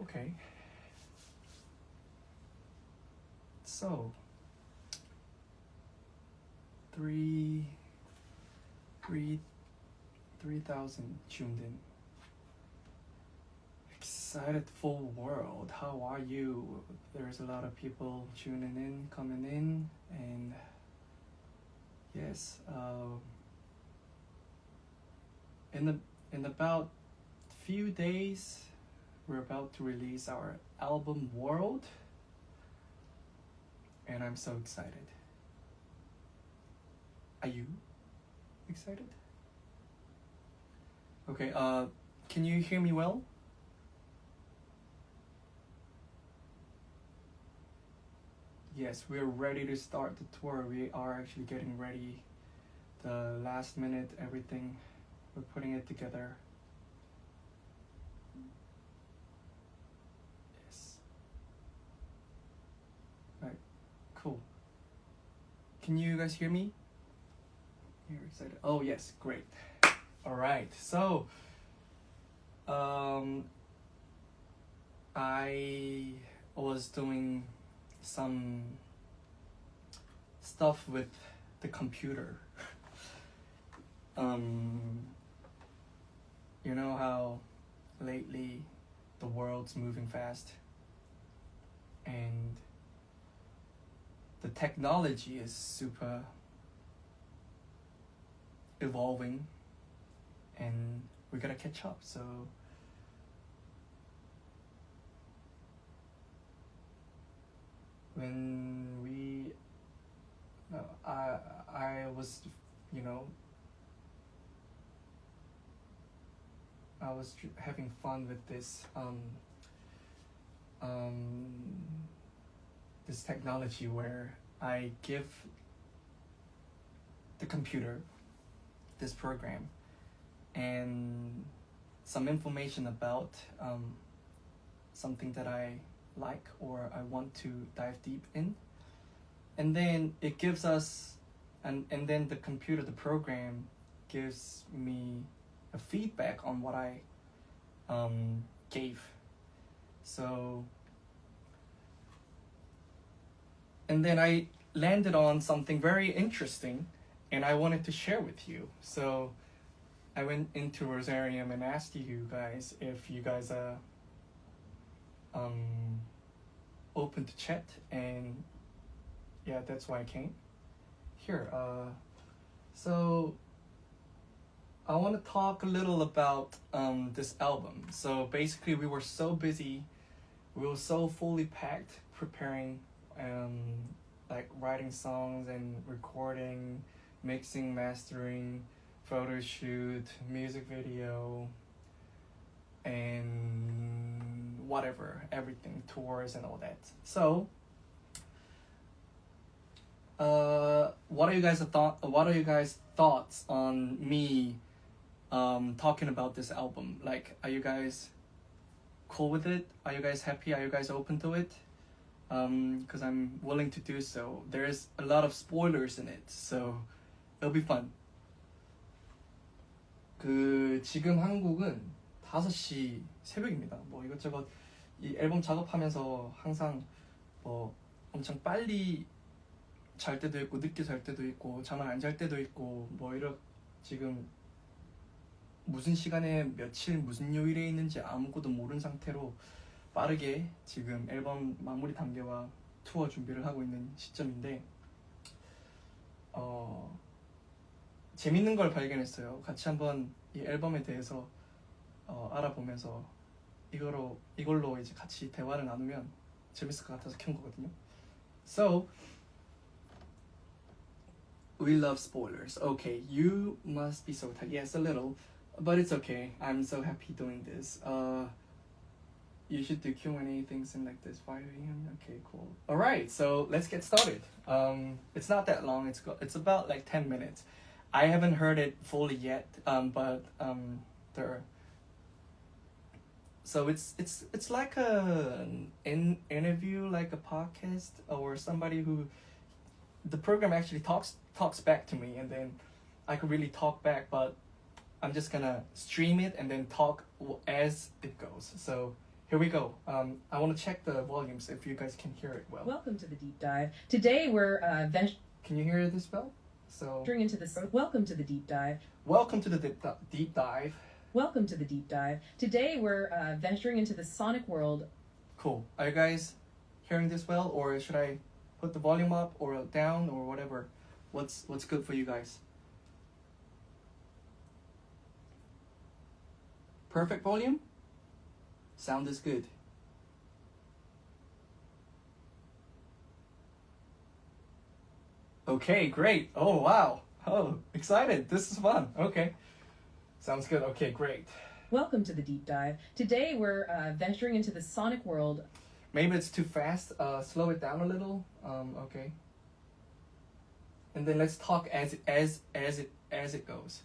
Okay. So, three, three, 3,000 tuned in. Excited full world. How are you? There's a lot of people tuning in, coming in, and yes, in about few days, we're about to release our album World, and I'm so excited. Are you excited? Okay, can you hear me well? Yes, we're ready to start the tour. We are actually getting ready. The last minute, everything, we're putting it together. Yes. Right, cool. Can you guys hear me? You're excited? Oh, yes, great. All right, so I was doing some stuff with the computer. You know how lately the world's moving fast and the technology is super evolving and we gotta catch up. So when we I was, you know, I was having fun with this this technology where I give the computer this program and some information about something that I like or I want to dive deep in, and then it gives us and then the computer, the program gives me a feedback on what I gave. So and then I landed on something very interesting and I wanted to share with you. So I went into Rosarium and asked you guys if you guys are open to chat, and yeah, that's why I came here. So I want to talk a little about this album. So basically, we were so busy, we were so fully packed preparing, like writing songs and recording, mixing, mastering, photo shoot, music video, and whatever, everything, tours and all that. So, what are you guys thoughts on me talking about this album? Like, are you guys cool with it? Are you guys happy? Are you guys open to it? Because I'm willing to do so. There's a lot of spoilers in it, so it'll be fun. 지금 한국은 5시 새벽입니다. 뭐 이것저것 이 앨범 작업하면서 항상 뭐 엄청 빨리 잘 때도 있고 늦게 잘 때도 있고 잠을 안 잘 때도 있고 뭐 이렇게 지금 무슨 시간에 며칠 무슨 요일에 있는지 아무것도 모르는 상태로 빠르게 지금 앨범 마무리 단계와 투어 준비를 하고 있는 시점인데 재밌는 걸 발견했어요. 같이 한번 이 앨범에 대해서 알아보면서 이걸로 이제 같이 대화를 나누면 재밌을 것 같아서 켠 거거든요. So we love spoilers. Okay, you must be so tired. Yes, a little, but it's okay. I'm so happy doing this. You should do Q&A things and like this 5 a.m. Okay, cool. All right, so let's get started. It's not that long. It's about like 10 minutes. I haven't heard it fully yet, but there. So it's like an interview, like a podcast, or somebody who the program actually talks back to me, and then I could really talk back. But I'm just gonna stream it and then talk as it goes. So here we go. I want to check the volumes if you guys can hear it well. Welcome to the deep dive. Today we're Can you hear this bell? So venturing into this. Welcome to the deep dive. welcome to the deep dive. Welcome to the deep dive. Today we're venturing into the sonic world. Cool. Are you guys hearing this well, or should I put the volume up or down or whatever? What's good for you guys? Perfect volume? Sound is good. Okay, great. Oh, wow. Oh, excited. This is fun. Okay. Sounds good. Okay, great. Welcome to the deep dive. Today we're venturing into the sonic world. Maybe it's too fast. Slow it down a little. Okay. And then let's talk as it goes,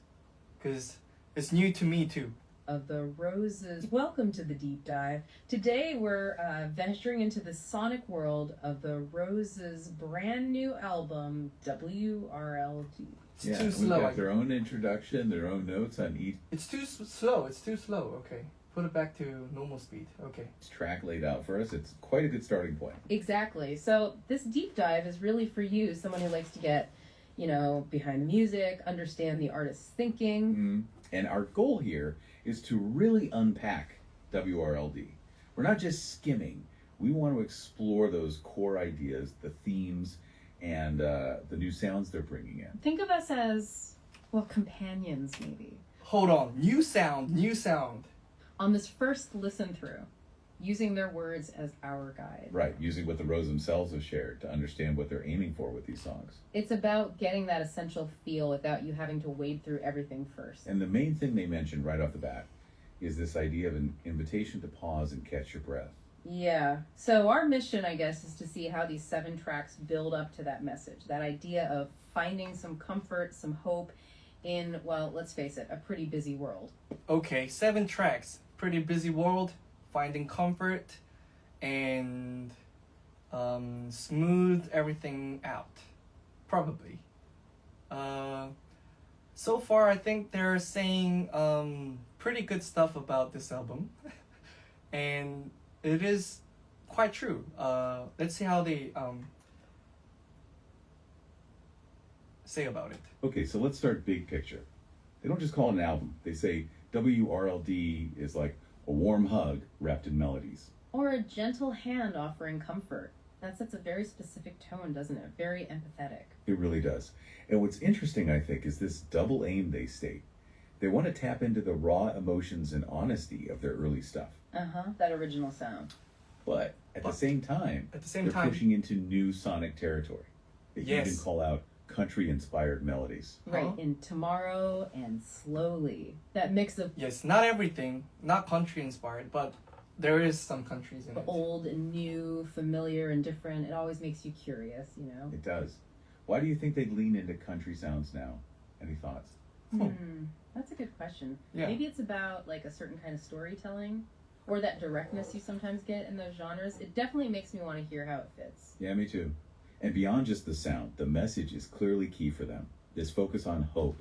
because it's new to me too. Of the roses. Welcome to the deep dive. Today we're venturing into the sonic world of the Roses' brand new album, WRLD. It's Yeah, too we've slow. got their own introduction, their own notes on each It's too slow. It's too slow. Okay. Put it back to normal speed. Okay. track laid out for us. It's quite a good starting point. Exactly. So this deep dive is really for you, someone who likes to get, behind the music, understand the artist's thinking. Mhm. And our goal here is to really unpack WRLD. We're not just skimming. We want to explore those core ideas, the themes, and the new sounds they're bringing in. Think of us as, companions maybe. Hold on. New sound. On this first listen through, using their words as our guide. Right, using what the Rose themselves have shared to understand what they're aiming for with these songs. It's about getting that essential feel without you having to wade through everything first. And the main thing they mentioned right off the bat is this idea of an invitation to pause and catch your breath. Yeah. So our mission, I guess, is to see how these 7 tracks build up to that message. That idea of finding some comfort, some hope in, let's face it, a pretty busy world. Okay. 7 tracks. Pretty busy world. Finding comfort and smooth everything out. Probably. So far, I think they're saying pretty good stuff about this album. And it is quite true. Let's see how they say about it. Okay, so let's start big picture. They don't just call it an album. They say WRLD is like a warm hug wrapped in melodies. Or a gentle hand offering comfort. That sets a very specific tone, doesn't it? Very empathetic. It really does. And what's interesting, I think, is this double aim they state. They want to tap into the raw emotions and honesty of their early stuff. That original sound. But at the same time, they're pushing into new sonic territory. They can even call out country-inspired melodies. Right, in Tomorrow and Slowly. That mix of Yes, not everything, not country inspired, but there is some countries in it. old and new, familiar and different. It always makes you curious, It does. Why do you think they'd lean into country sounds now? Any thoughts? That's a good question. Yeah. Maybe it's about like a certain kind of storytelling or that directness you sometimes get in those genres. It definitely makes me want to hear how it fits. Yeah, me too. And beyond just the sound, the message is clearly key for them. This focus on hope,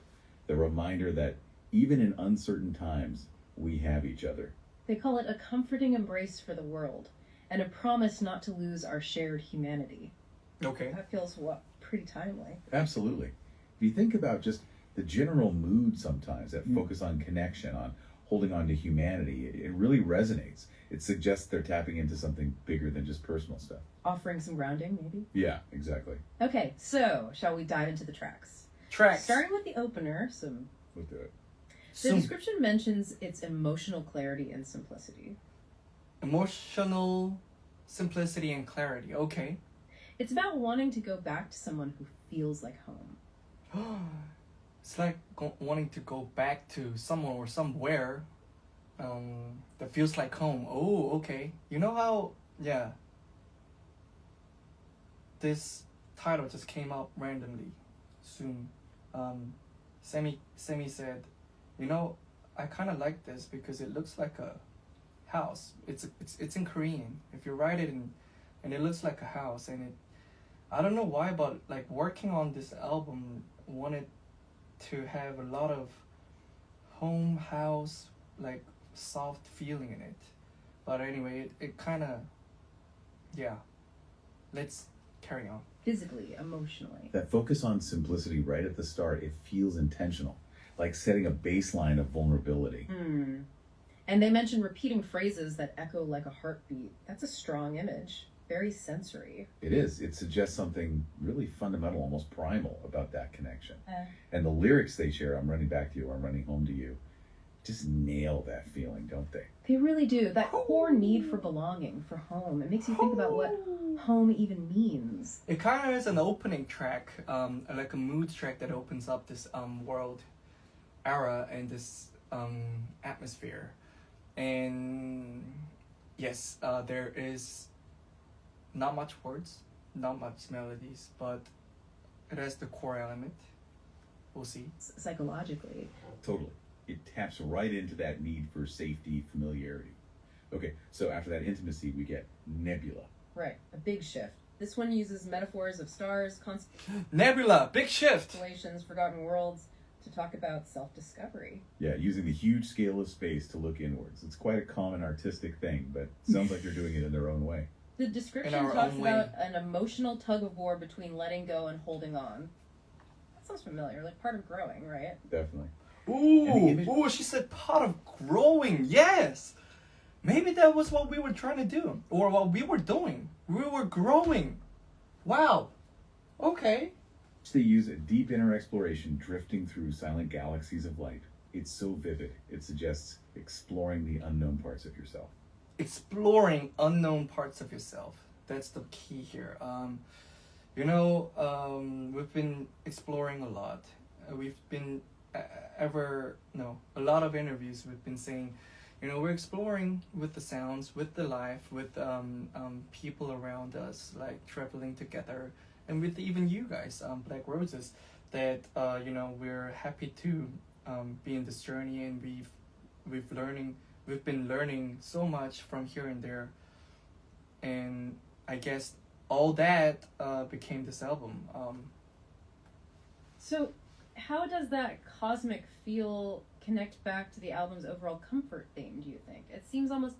the reminder that even in uncertain times, we have each other. They call it a comforting embrace for the world and a promise not to lose our shared humanity. Okay. That feels pretty timely. Absolutely. If you think about just the general mood sometimes, that focus on connection, on holding on to humanity, it really resonates. It suggests they're tapping into something bigger than just personal stuff. Offering some grounding, maybe? Yeah, exactly. Okay, so shall we dive into the tracks? Tracks. Starting with the opener, We'll do it. the description mentions its emotional clarity and simplicity. Emotional simplicity and clarity. Okay. It's about wanting to go back to someone who feels like home. It's like wanting to go back to someone or somewhere that feels like home. Oh, okay. You know how, yeah. This title just came out randomly soon. Semi said, I kind of like this because it looks like a house. It's in Korean. If you write it and it looks like a house, and I don't know why, but like working on this album wanted to have a lot of home, house, like soft feeling in it. But anyway, it kind of, yeah. Let's carry on. Physically, emotionally. That focus on simplicity right at the start, it feels intentional, like setting a baseline of vulnerability. And they mentioned repeating phrases that echo like a heartbeat. That's a strong image. Very sensory. It is. It suggests something really fundamental, almost primal about that connection. And the lyrics they share, I'm running back to you, I'm running home to you, just nail that feeling, don't they? They really do. That core need for belonging, for home. It makes you think about what home even means. It kind of is an opening track, like a mood track that opens up this world era and this atmosphere. And yes, there is not much words, not much melodies, but it has the core element. We'll see. Psychologically. Totally. It taps right into that need for safety, familiarity. Okay, so after that intimacy, we get Nebula. Right, a big shift. This one uses metaphors of stars, Nebula, big shift. constellations, forgotten worlds, to talk about self-discovery. Yeah, using the huge scale of space to look inwards. It's quite a common artistic thing, but it sounds like they're doing it in their own way. The description In our talks own way. about an emotional tug-of-war between letting go and holding on. That sounds familiar, like part of growing, right? Definitely. Ooh, she said part of growing. Yes. Maybe that was what we were trying to do, or what we were doing. We were growing. Wow. Okay. They use a deep inner exploration drifting through silent galaxies of light. It's so vivid. It suggests exploring the unknown parts of yourself. Exploring unknown parts of yourself. That's the key here. We've been exploring a lot. We've been a lot of interviews we've been saying, we're exploring with the sounds, with the life, with people around us, like traveling together, and with even you guys, Black Roses, that we're happy to be in this journey, and we've been learning so much from here and there, and I guess all that became this album. So, how does that cosmic feel connect back to the album's overall comfort theme, do you think? It seems almost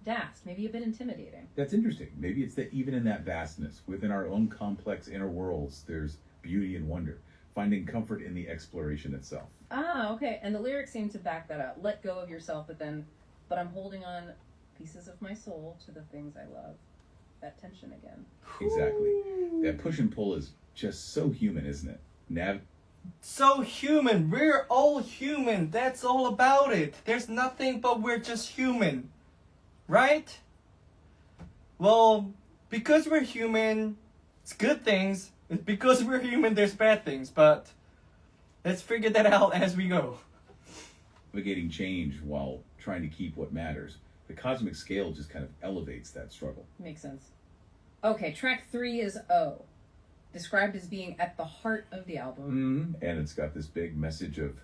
daft, maybe a bit intimidating. That's interesting. Maybe it's that even in that vastness, within our own complex inner worlds, there's beauty and wonder, finding comfort in the exploration itself. Ah, okay. And the lyrics seem to back that up. Let go of yourself, but I'm holding on pieces of my soul to the things I love. That tension again. Exactly. That push and pull is just so human, isn't it? So human. We're all human. That's all about it. There's nothing but we're just human. Right? Well, because we're human, it's good things. Because we're human, there's bad things. But let's figure that out as we go. Navigating change while trying to keep what matters. The cosmic scale just kind of elevates that struggle. Makes sense. Okay, track 3 is O, described as being at the heart of the album. And it's got this big message of...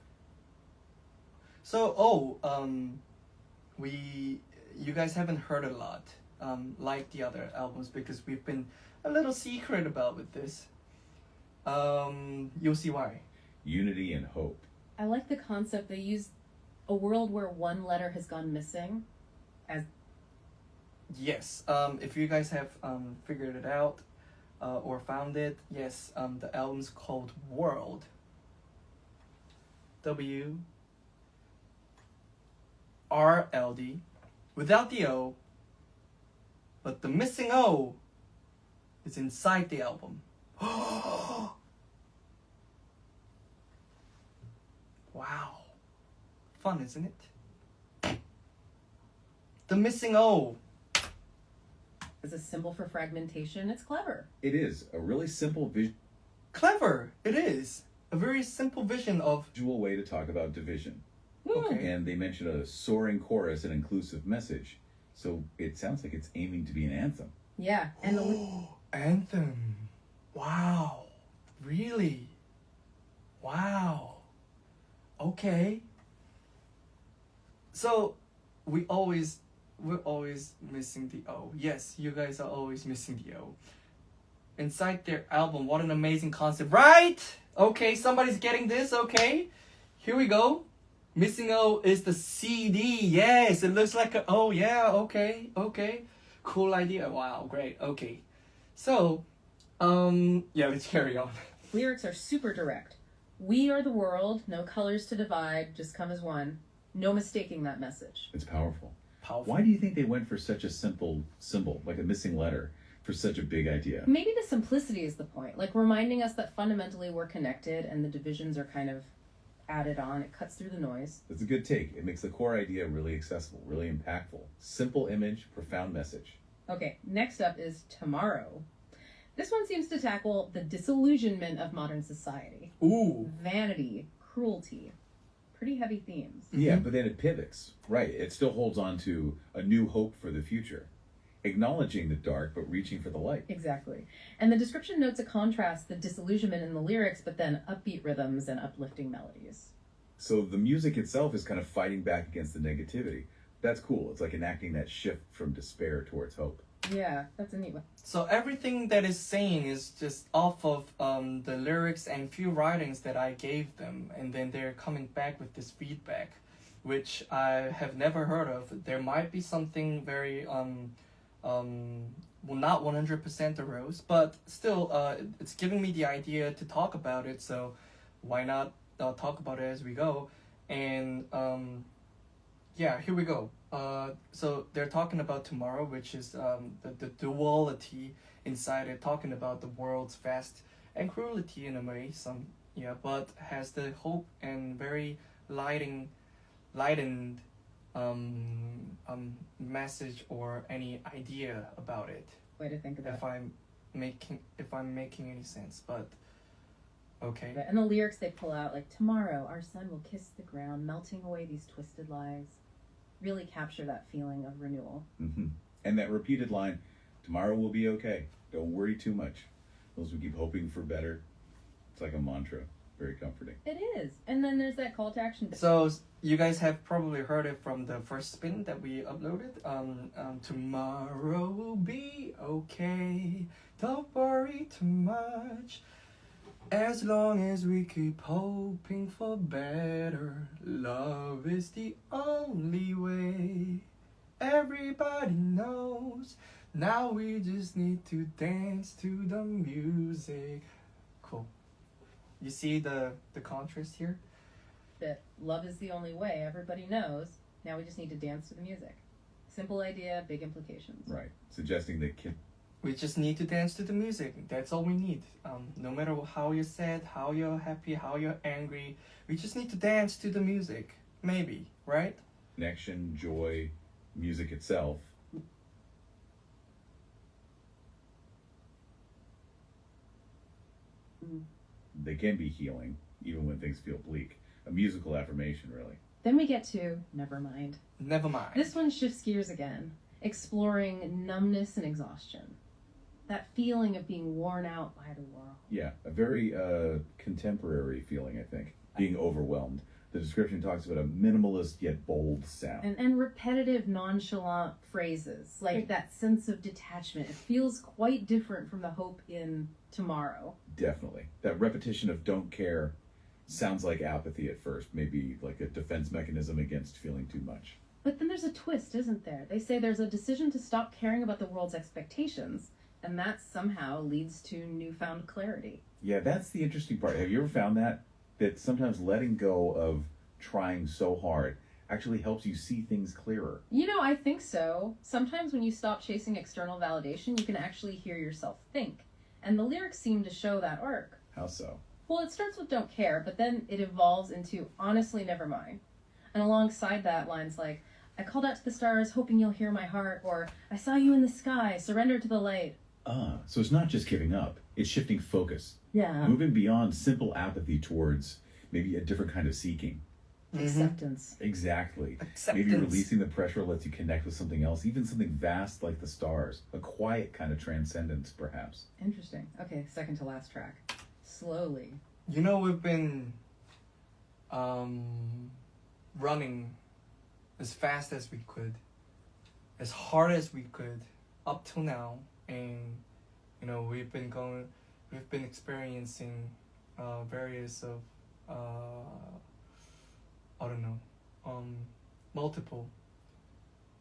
So, you guys haven't heard a lot, like the other albums, because we've been a little secret about with this. You'll see why. Unity and hope. I like the concept. They use a world where one letter has gone missing as... Yes, if you guys have figured it out or found it, yes, the album's called WRLD. WRLD, without the O, but the missing O is inside the album. Wow. Fun, isn't it? The missing O. as a symbol for fragmentation. It's clever. It is a really simple Clever. It is. A very simple vision of... visual way to talk about division. Okay. And they mention a soaring chorus and inclusive message. So it sounds like it's aiming to be an anthem. Yeah. And Anthem. Wow. Really? Wow. Okay. So we're always missing the O. Yes, you guys are always missing the O. Inside their album, what an amazing concept, right? Okay, somebody's getting this, okay? Here we go. Missing O is the CD. Yes, it looks like a. Oh yeah. Okay. Cool idea. Wow. Great. Okay. So, yeah. Let's carry on. Lyrics are super direct. We are the world, no colors to divide, just come as one. No mistaking that message. It's powerful. Powerful. Why do you think they went for such a simple symbol, like a missing letter, for such a big idea? Maybe the simplicity is the point, like reminding us that fundamentally we're connected and the divisions are kind of added on. It cuts through the noise. That's a good take. It makes the core idea really accessible, really impactful. Simple image, profound message. Okay, next up is Tomorrow. This one seems to tackle the disillusionment of modern society. Ooh. Vanity, cruelty. Pretty heavy themes. Yeah, but then it pivots. Right. It still holds on to a new hope for the future. Acknowledging the dark, but reaching for the light. Exactly. And the description notes a contrast, the disillusionment in the lyrics, but then upbeat rhythms and uplifting melodies. So the music itself is kind of fighting back against the negativity. That's cool. It's like enacting that shift from despair towards hope. Yeah, that's a neat one. So everything that is saying is just off of the lyrics and few writings that I gave them, and then they're coming back with this feedback, which I have never heard of. There might be something very well, not 100% a rose, but still, it's giving me the idea to talk about it. So why not talk about it as we go? And yeah, here we go. So they're talking about tomorrow, which is the duality inside it, talking about the world's vast and cruelty in a way, but has the hope and very lightened message or any idea about it. Way to think about If I'm making any sense, but okay. it. And the lyrics they pull out, like, tomorrow our sun will kiss the ground, melting away these twisted lies, really capture that feeling of renewal. Mm-hmm. And that repeated line, tomorrow will be okay. Don't worry too much. Those who keep hoping for better. It's like a mantra. Very comforting. It is. And then there's that call to action. So you guys have probably heard it from the first spin that we uploaded. Tomorrow will be okay. Don't worry too much. As long as we keep hoping for better, love is the only way. Everybody knows. Now we just need to dance to the music. Cool. You see the contrast here? That love is the only way, everybody knows. Now we just need to dance to the music. Simple idea, big implications. Right. Suggesting that We just need to dance to the music. That's all we need. No matter how you're sad, how you're happy, how you're angry, we just need to dance to the music. Maybe, right? connection, joy, music itself. They can be healing, even when things feel bleak. A musical affirmation, really. Then we get to Never Mind. Never mind. This one shifts gears again, exploring numbness and exhaustion. That feeling of being worn out by the world. Yeah, a very contemporary feeling, I think. Being overwhelmed. The description talks about a minimalist yet bold sound. And repetitive, nonchalant phrases, like that sense of detachment. It feels quite different from the hope in Tomorrow. Definitely. That repetition of don't care sounds like apathy at first, maybe like a defense mechanism against feeling too much. But then there's a twist, isn't there? They say there's a decision to stop caring about the world's expectations, and that somehow leads to newfound clarity. Yeah, that's the interesting part. Have you ever found that? That sometimes letting go of trying so hard actually helps you see things clearer. You know, I think so. Sometimes when you stop chasing external validation, you can actually hear yourself think. And the lyrics seem to show that arc. How so? Well, it starts with don't care, but then it evolves into honestly never mind. And alongside that, lines like, I called out to the stars hoping you'll hear my heart, or I saw you in the sky, surrender to the light. So it's not just giving up, it's shifting focus. Yeah. Moving beyond simple apathy towards maybe a different kind of seeking. Acceptance. Exactly. Acceptance. Maybe releasing the pressure lets you connect with something else, even something vast like the stars. A quiet kind of transcendence, perhaps. Interesting. Okay, second to last track. Slowly. You know, we've been running as fast as we could, as hard as we could, up till now, and you know we've been experiencing various of I don't know, multiple,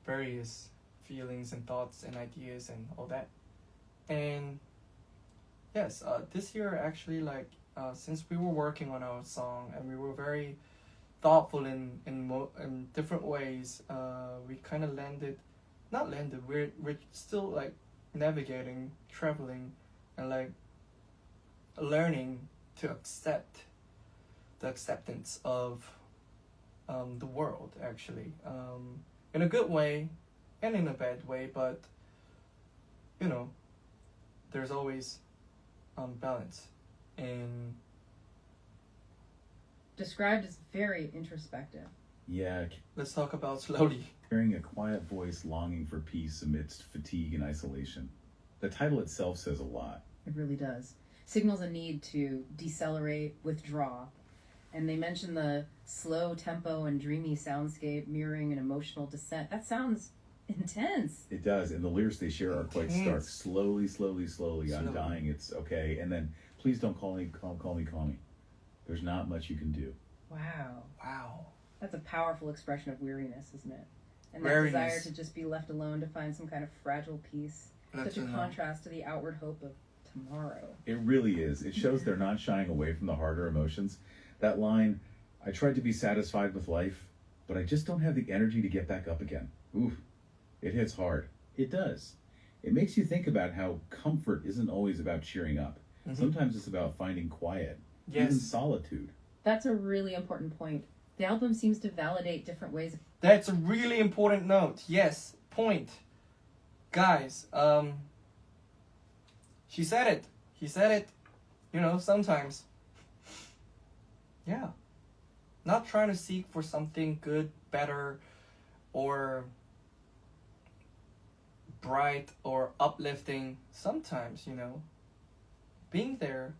various feelings and thoughts and ideas and all that. And yes, this year actually, like, since we were working on our song and we were very thoughtful in different ways, we kind of not landed. We're still like navigating, traveling, and like learning to accept the acceptance of the world, actually, in a good way and in a bad way, but you know, there's always balance. And Described as very introspective. Yeah, let's talk about slowly. carrying a quiet voice longing for peace amidst fatigue and isolation. The title itself says a lot. It really does. Signals a need to decelerate, withdraw. And they mention the slow tempo and dreamy soundscape mirroring an emotional descent. That sounds intense. It does, and the lyrics they share are quite stark. Intense. Slowly, slowly, slowly, I'm Slowly. dying, it's okay. And then, please don't call me. There's not much you can do. Wow. Wow. That's a powerful expression of weariness, isn't it? And that Weariness. desire to just be left alone to find some kind of fragile peace. Let's Such a know. contrast to the outward hope of tomorrow. It really is. It shows they're not shying away from the harder emotions. That line, I tried to be satisfied with life, but I just don't have the energy to get back up again. Oof. It hits hard. It does. It makes you think about how comfort isn't always about cheering up. Mhm. Sometimes it's about finding quiet, even Yes, solitude. That's a really important point. The album seems to validate different ways. that's a really important note. Yes, point, guys. She said it. He said it. You know, sometimes. Yeah. Not trying to seek for something good, better, or bright or uplifting. Sometimes, you know, being there,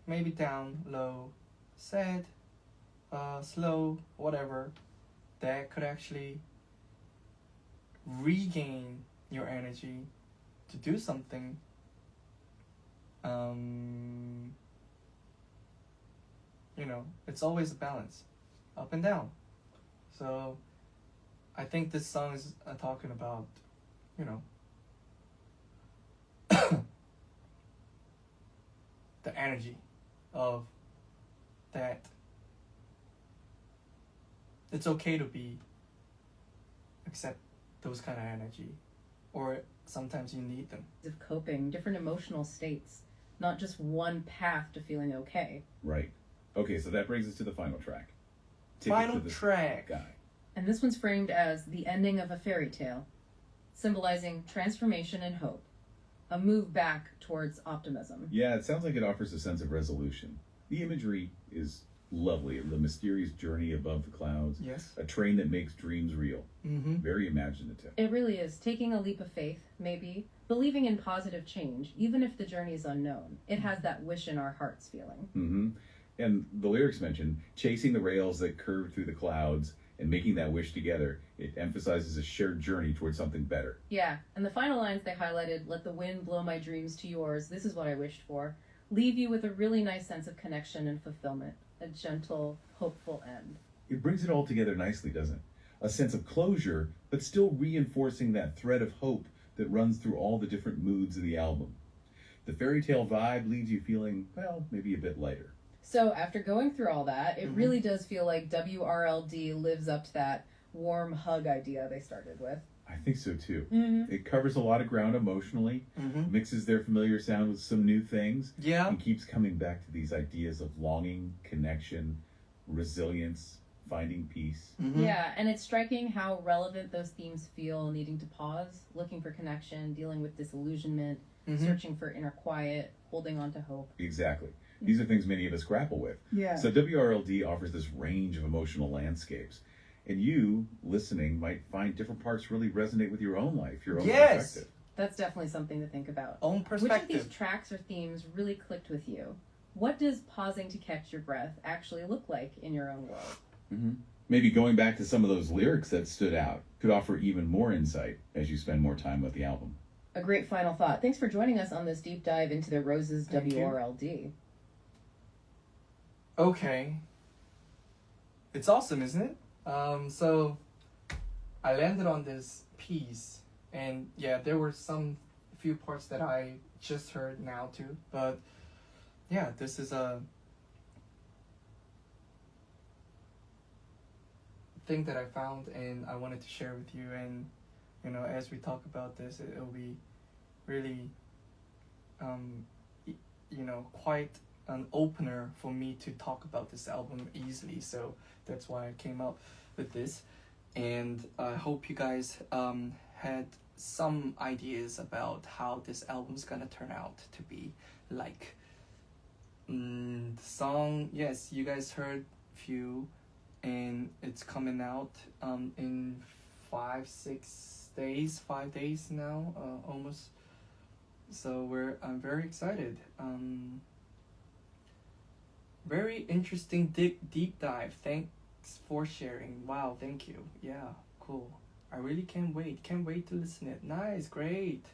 maybe down, low, sad, slow, whatever, that could actually regain your energy to do something. You know, it's always a balance, up and down. So, I think this song is talking about, you know, the energy of that. It's okay to accept those kind of energy, or sometimes you need them. Of coping, different emotional states, not just one path to feeling okay. Right. Okay, so that brings us to the final track. Ticket Final to the track. Guy. And this one's framed as the ending of a fairy tale, symbolizing transformation and hope, a move back towards optimism. Yeah, it sounds like it offers a sense of resolution. The imagery is lovely. The mysterious journey above the clouds. Yes. A train that makes dreams real. Mm-hmm. Very imaginative. It really is taking a leap of faith, maybe, believing in positive change, even if the journey is unknown. It has that wish in our hearts feeling. Mm-hmm. And the lyrics mention chasing the rails that curve through the clouds and making that wish together. It emphasizes a shared journey towards something better. Yeah, and the final lines they highlighted, let the wind blow my dreams to yours, this is what I wished for, leave you with a really nice sense of connection and fulfillment, a gentle, hopeful end. It brings it all together nicely, doesn't it? A sense of closure, but still reinforcing that thread of hope that runs through all the different moods of the album. The fairy tale vibe leaves you feeling, well, maybe a bit lighter. So after going through all that, it Mhm. really does feel like WRLD lives up to that warm hug idea they started with. I think so too. Mm-hmm. It covers a lot of ground emotionally, Mm-hmm. mixes their familiar sound with some new things, Yeah. and keeps coming back to these ideas of longing, connection, resilience, finding peace. Mm-hmm. Yeah, and it's striking how relevant those themes feel, needing to pause, looking for connection, dealing with disillusionment, Mm-hmm. searching for inner quiet, holding on to hope. Exactly. These are things many of us grapple with. Yeah. So WRLD offers this range of emotional landscapes. And you, listening, might find different parts really resonate with your own life, your own Yes. perspective. That's definitely something to think about. Own Which of these perspective. tracks or themes really clicked with you? What does pausing to catch your breath actually look like in your own world? Mm-hmm. Maybe going back to some of those lyrics that stood out could offer even more insight as you spend more time with the album. A great final thought. Thanks for joining us on this deep dive into the Roses Thank you. WRLD. Okay. it's awesome, isn't it? So I landed on this piece, and yeah, there were some few parts that I just heard now too, but yeah, this is a thing that I found and I wanted to share with you. And you know, as we talk about this, it'll be really, you know, quite an opener for me to talk about this album easily. So that's why I came up with this, and I hope you guys had some ideas about how this album's gonna turn out to be like. The song, yes, you guys heard few, and it's coming out in 5 6 days, 5 days now, almost. So I'm very excited. Very interesting deep dive. Thanks for sharing. Wow, thank you. Yeah, cool. I really can't wait. Can't wait to listen it. Nice, great.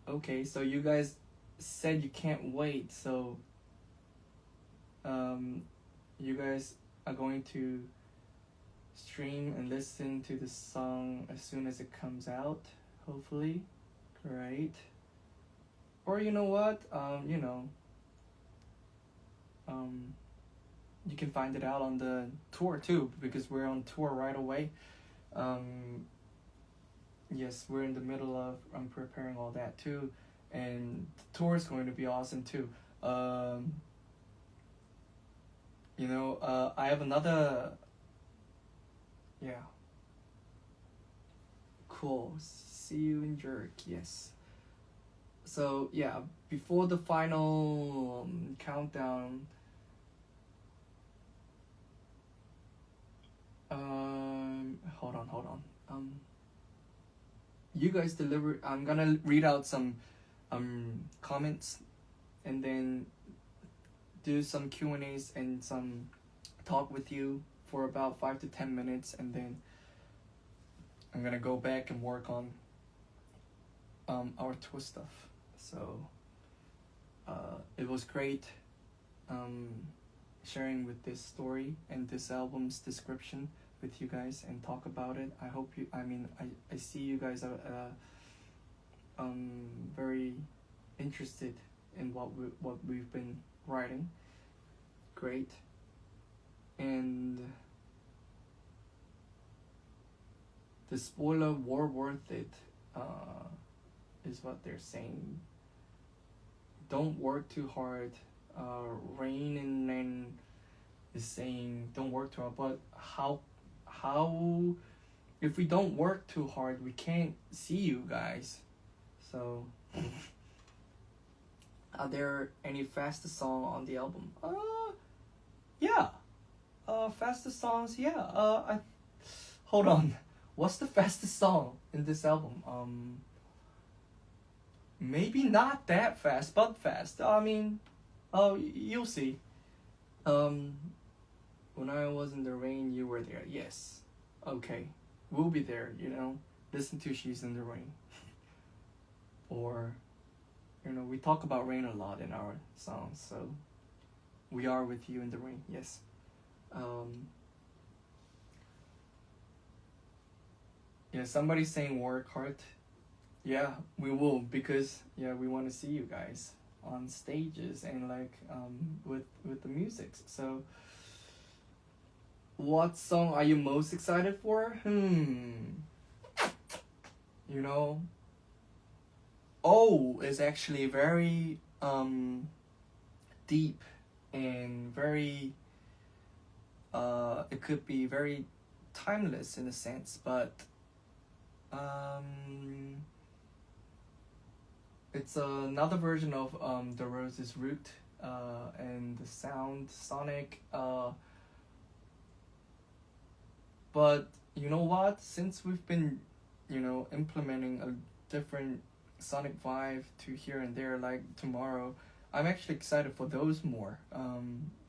Okay, so you guys said you can't wait, so you guys are going to stream and listen to the song as soon as it comes out, hopefully. Great. Or you know what, you can find it out on the tour too, because we're on tour right away. Yes, we're in the middle of preparing all that too, and the tour is going to be awesome too. I have another. Yeah. Cool. See you in Jerk. Yes. So yeah, before the final countdown. Hold on. You guys deliver. I'm gonna read out some comments, and then do some Q&As and some talk with you for about 5 to 10 minutes, and then I'm gonna go back and work on our tour stuff. So it was great sharing with this story and this album's description with you guys and talk about it. I hope you. I see you guys are very interested in what we've been writing. Great. And the spoiler war worth it is what they're saying. Don't work too hard. Rain and is saying don't work too hard, but how if we don't work too hard we can't see you guys. So are there any fastest song on the album? Yeah. Fastest songs, yeah. Hold on. What's the fastest song in this album? Maybe not that fast, but fast. You'll see. When I was in the rain, you were there. Yes. Okay. We'll be there, Listen to She's in the Rain. Or, we talk about rain a lot in our songs, so we are with you in the rain. Yes. Yeah, somebody's saying work hard. Yeah, we will, because we want to see you guys on stages and with the music. So what song are you most excited for? Is actually very deep and very it could be very timeless in a sense, but it's another version of The Rose's Root, and the sonic. But you know what? Since we've been, implementing a different sonic vibe to here and there, like Tomorrow, I'm actually excited for those more.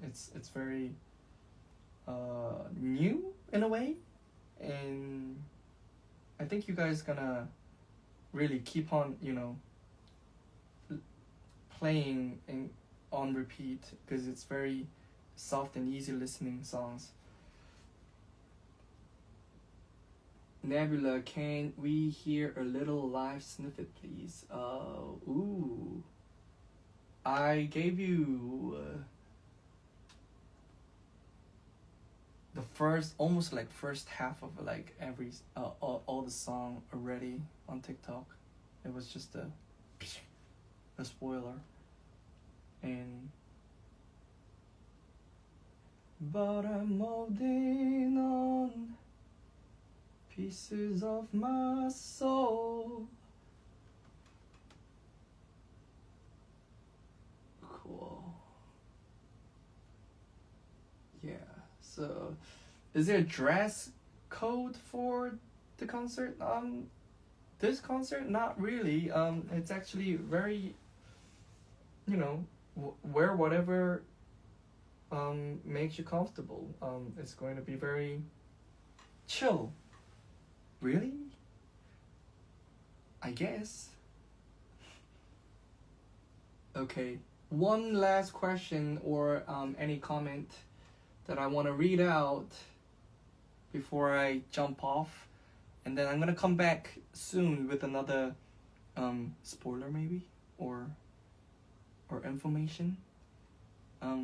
It's very new in a way, and I think you guys gonna really keep on, playing on repeat, because it's very soft and easy listening songs. Nebula, can we hear a little live snippet, please? Ooh. I gave you the first, almost like first half of like every all the song already on TikTok. It was just a spoiler. And but I'm holding on pieces of my soul. Cool. Yeah. So, is there a dress code for the concert? This concert, not really. It's actually very, you know, wear whatever makes you comfortable. It's going to be very chill. Really? I guess. Okay. One last question or any comment that I want to read out before I jump off, and then I'm gonna come back soon with another spoiler maybe or information. Are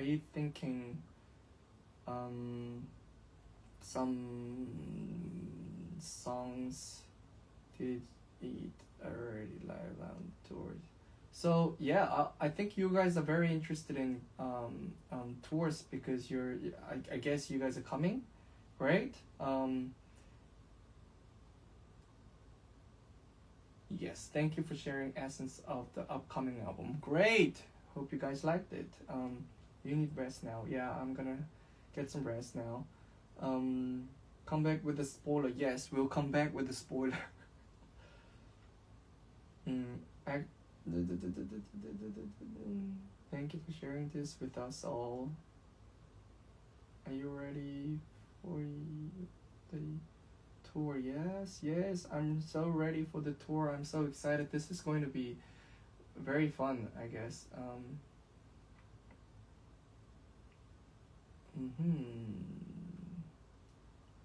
you thinking some songs did it already live on tours? So yeah, I think you guys are very interested in tours because I guess you guys are coming, right? Yes, thank you for sharing essence of the upcoming album. Great. Hope you guys liked it. You need rest now. Yeah, I'm gonna get some rest now. Come back with the spoiler. Yes, we'll come back with the spoiler. Thank you for sharing this with us all. Are you ready for the tour? Yes, I'm so ready for the tour. I'm so excited. This is going to be very fun, I guess.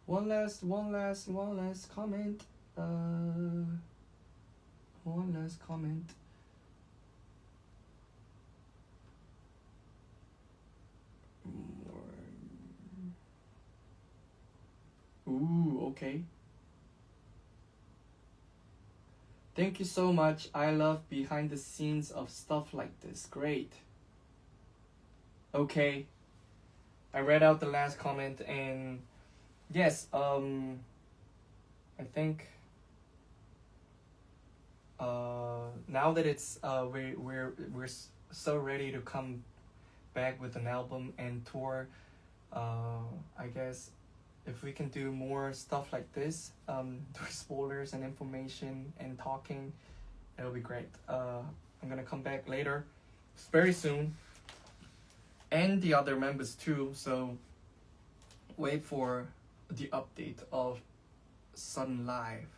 One last comment. One last comment. Ooh, okay. Thank you so much. I love behind the scenes of stuff like this. Great. Okay. I read out the last comment and yes, I think now that it's we're so ready to come back with an album and tour, I guess if we can do more stuff like this, with spoilers and information and talking, it'll be great. I'm gonna come back later, very soon, and the other members too. So wait for the update of Sudden Live.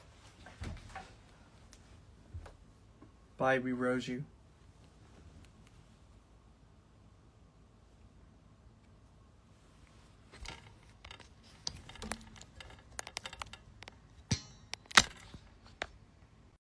Bye, we rose you.